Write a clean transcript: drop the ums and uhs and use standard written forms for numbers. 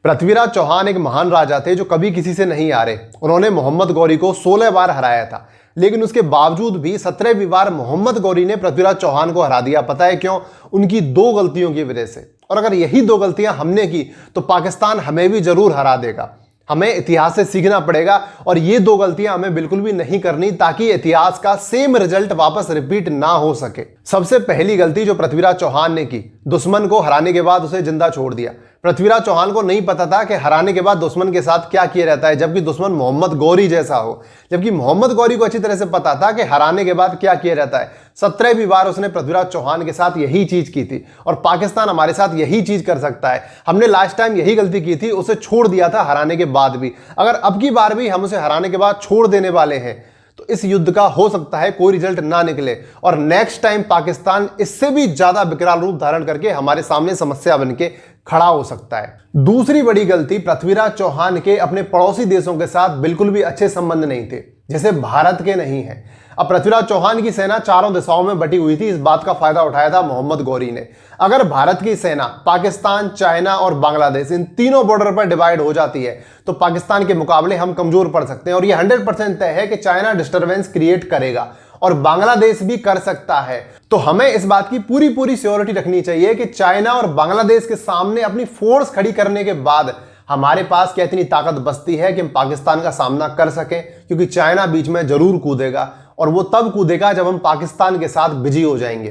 पृथ्वीराज चौहान एक महान राजा थे जो कभी किसी से नहीं हारे। उन्होंने मोहम्मद गौरी को 16 बार हराया था, लेकिन उसके बावजूद भी 17वीं बार मोहम्मद गौरी ने पृथ्वीराज चौहान को हरा दिया। पता है क्यों? उनकी 2 गलतियों की वजह से। और अगर यही 2 गलतियां हमने की तो पाकिस्तान हमें भी जरूर हरा देगा। हमें इतिहास से सीखना पड़ेगा और ये 2 गलतियां हमें बिल्कुल भी नहीं करनी, ताकि इतिहास का सेम रिजल्ट वापस रिपीट ना हो सके। सबसे पहली गलती जो पृथ्वीराज चौहान ने की, दुश्मन को हराने के बाद उसे जिंदा छोड़ दिया। पृथ्वीराज चौहान को नहीं पता था कि हराने के बाद दुश्मन के साथ क्या किया जाता है, जबकि दुश्मन मोहम्मद गौरी जैसा हो। जबकि मोहम्मद गौरी को अच्छी तरह से पता था कि हराने के बाद क्या किया जाता है। 17वीं बार उसने पृथ्वीराज चौहान के साथ यही चीज की थी और पाकिस्तान हमारे साथ यही चीज कर सकता है। हमने लास्ट टाइम यही गलती की थी, उसे छोड़ दिया था हराने के बाद भी। अगर अब की बार भी हम उसे हराने के बाद छोड़ देने वाले हैं तो इस युद्ध का हो सकता है कोई रिजल्ट ना निकले और नेक्स्ट टाइम पाकिस्तान इससे भी ज्यादा विकराल रूप धारण करके हमारे सामने समस्या बनके खड़ा हो सकता है। दूसरी बड़ी गलती, पृथ्वीराज चौहान के अपने पड़ोसी देशों के साथ बिल्कुल भी अच्छे संबंध नहीं थे, जैसे भारत के नहीं है। अब पृथ्वीराज चौहान की सेना चारों दिशाओं में बटी हुई थी, इस बात का फायदा उठाया था मोहम्मद गौरी ने। अगर भारत की सेना पाकिस्तान, चाइना और बांग्लादेश इन तीनों बॉर्डर पर डिवाइड हो जाती है तो पाकिस्तान के मुकाबले हम कमजोर पड़ सकते हैं और यह 100% तय है कि चाइना डिस्टर्बेंस क्रिएट करेगा और बांग्लादेश भी कर सकता है। तो हमें इस बात की पूरी श्योरिटी रखनी चाहिए कि चाइना और बांग्लादेश के सामने अपनी फोर्स खड़ी करने के बाद हमारे पास क्या इतनी ताकत बचती है कि हम पाकिस्तान का सामना कर सकें, क्योंकि चाइना बीच में जरूर कूदेगा और वो तब कूदेगा जब हम पाकिस्तान के साथ बिजी हो जाएंगे।